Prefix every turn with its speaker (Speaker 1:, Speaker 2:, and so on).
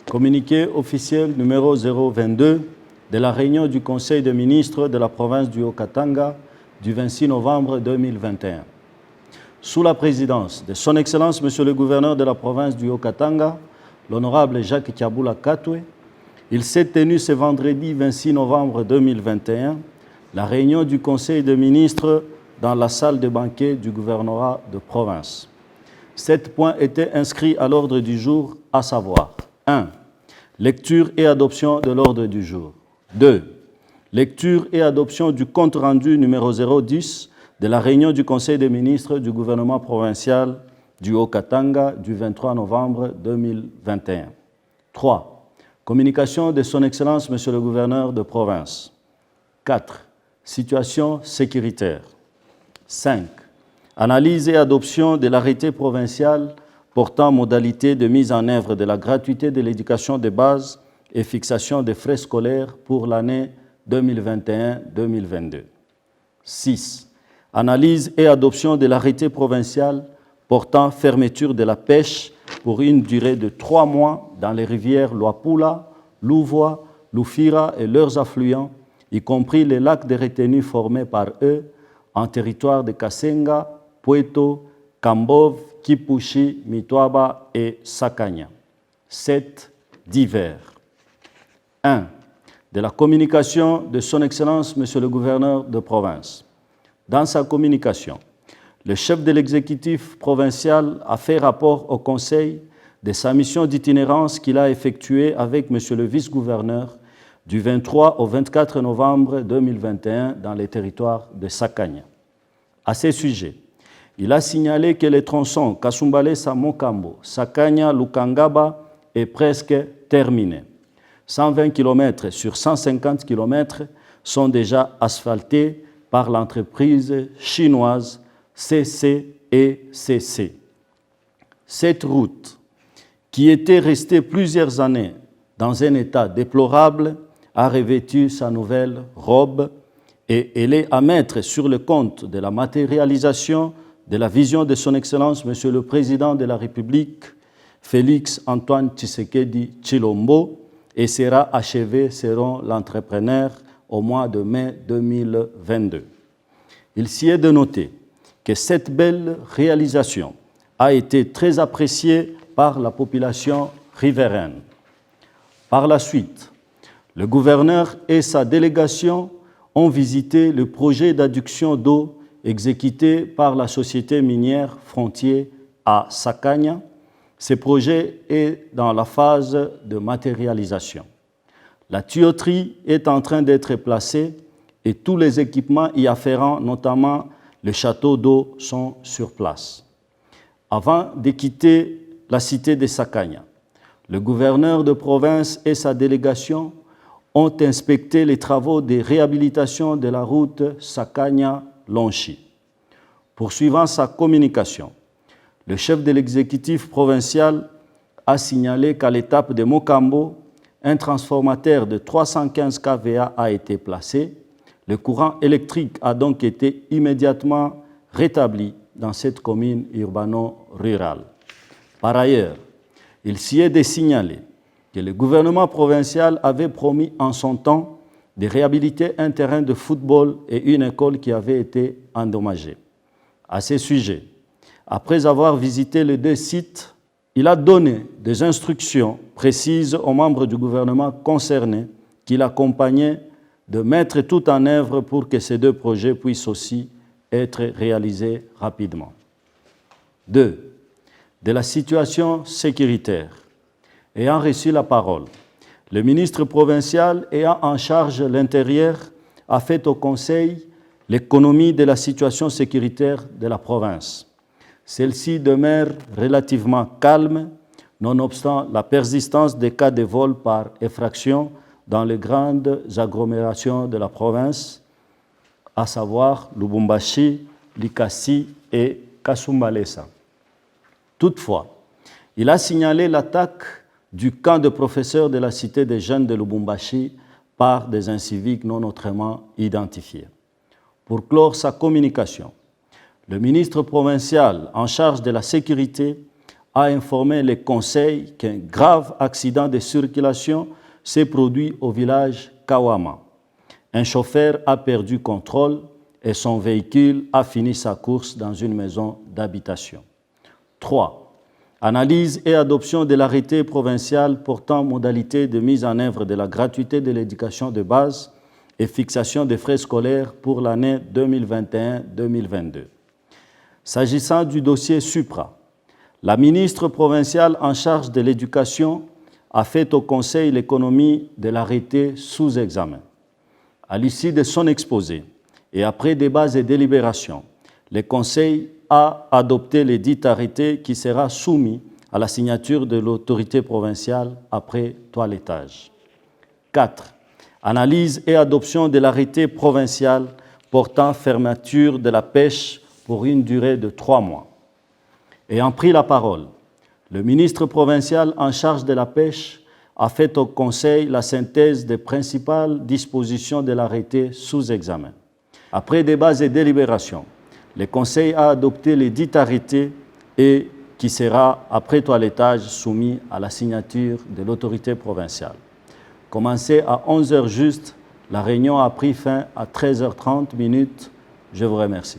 Speaker 1: Communiqué officiel numéro 022 de la réunion du Conseil des ministres de la province du Haut-Katanga du 26 novembre 2021. Sous la présidence de Son Excellence, Monsieur le gouverneur de la province du Haut-Katanga, l'honorable Jacques Kiabula Katwe, il s'est tenu ce vendredi 26 novembre 2021 la réunion du Conseil des ministres dans la salle de banquet du gouvernorat de province. 7 points étaient inscrits à l'ordre du jour, à savoir 1. Lecture et adoption de l'ordre du jour. 2. Lecture et adoption du compte-rendu numéro 010 de la réunion du Conseil des ministres du gouvernement provincial du Haut-Katanga du 23 novembre 2021. 3. Communication de Son Excellence, Monsieur le gouverneur de province. 4. Situation sécuritaire. 5. Analyse et adoption de l'arrêté provincial portant modalité de mise en œuvre de la gratuité de l'éducation de base et fixation des frais scolaires pour l'année 2021-2022. 6. Analyse et adoption de l'arrêté provincial portant fermeture de la pêche pour une durée de 3 mois dans les rivières Luapula, Louvois, Lufira et leurs affluents, y compris les lacs de retenue formés par eux en territoire de Kasenga, Pueto, Kambove, Kipushi, Mitwaba et Sakanya. 7. Divers. 1. De la communication de Son Excellence, Monsieur le gouverneur de province. Dans sa communication, le chef de l'exécutif provincial a fait rapport au Conseil de sa mission d'itinérance qu'il a effectuée avec Monsieur le vice-gouverneur du 23 au 24 novembre 2021 dans les territoires de Sakanya. À ce sujet, il a signalé que les tronçons Kasumbalesa-Mokambo, Sakanya-Lukangaba est presque terminé. 120 km sur 150 km sont déjà asphaltés par l'entreprise chinoise CCECC. Cette route, qui était restée plusieurs années dans un état déplorable, a revêtu sa nouvelle robe et elle est à mettre sur le compte de la matérialisation de la vision de Son Excellence, Monsieur le Président de la République, Félix Antoine Tshisekedi Tshilombo, et sera achevée selon l'entrepreneur au mois de mai 2022. Il s'y est de noter que cette belle réalisation a été très appréciée par la population riveraine. Par la suite, le gouverneur et sa délégation ont visité le projet d'adduction d'eau exécuté par la société minière Frontier à Sakanya. Ce projet est dans la phase de matérialisation. La tuyauterie est en train d'être placée et tous les équipements y afférents, notamment le château d'eau, sont sur place. Avant de quitter la cité de Sakanya, le gouverneur de province et sa délégation ont inspecté les travaux de réhabilitation de la route Sakanya-Lonchi. Poursuivant sa communication, le chef de l'exécutif provincial a signalé qu'à l'étape de Mokambo, un transformateur de 315 kVA a été placé. Le courant électrique a donc été immédiatement rétabli dans cette commune urbano-rurale. Par ailleurs, il s'y est de signaler que le gouvernement provincial avait promis en son temps de réhabiliter un terrain de football et une école qui avaient été endommagés. À ce sujet, après avoir visité les 2 sites, il a donné des instructions précises aux membres du gouvernement concernés qui l'accompagnaient de mettre tout en œuvre pour que ces 2 projets puissent aussi être réalisés rapidement. 2. De la situation sécuritaire. Ayant reçu la parole, le ministre provincial ayant en charge l'intérieur a fait au Conseil l'économie de la situation sécuritaire de la province. Celle-ci demeure relativement calme, nonobstant la persistance des cas de vol par effraction dans les grandes agglomérations de la province, à savoir Lubumbashi, Likasi et Kasumbalesa. Toutefois, il a signalé l'attaque du camp de professeurs de la cité des jeunes de Lubumbashi par des inciviques non autrement identifiés. Pour clore sa communication, le ministre provincial en charge de la sécurité a informé les conseils qu'un grave accident de circulation s'est produit au village Kawama. Un chauffeur a perdu contrôle et son véhicule a fini sa course dans une maison d'habitation. 3. Analyse et adoption de l'arrêté provincial portant modalité de mise en œuvre de la gratuité de l'éducation de base et fixation des frais scolaires pour l'année 2021-2022. S'agissant du dossier Supra, la ministre provinciale en charge de l'éducation a fait au Conseil l'économie de l'arrêté sous examen. À l'issue de son exposé et après débats et délibérations, le Conseil a adopté les dits arrêtés qui sera soumis à la signature de l'autorité provinciale après toilettage. 4. Analyse et adoption de l'arrêté provincial portant fermeture de la pêche pour une durée de 3 mois. Ayant pris la parole, le ministre provincial en charge de la pêche a fait au Conseil la synthèse des principales dispositions de l'arrêté sous examen. Après débats et délibérations, le Conseil a adopté les dits arrêtés et qui sera, après toilettage, soumis à la signature de l'autorité provinciale. Commencé à 11h juste, la réunion a pris fin à 13h30. Je vous remercie.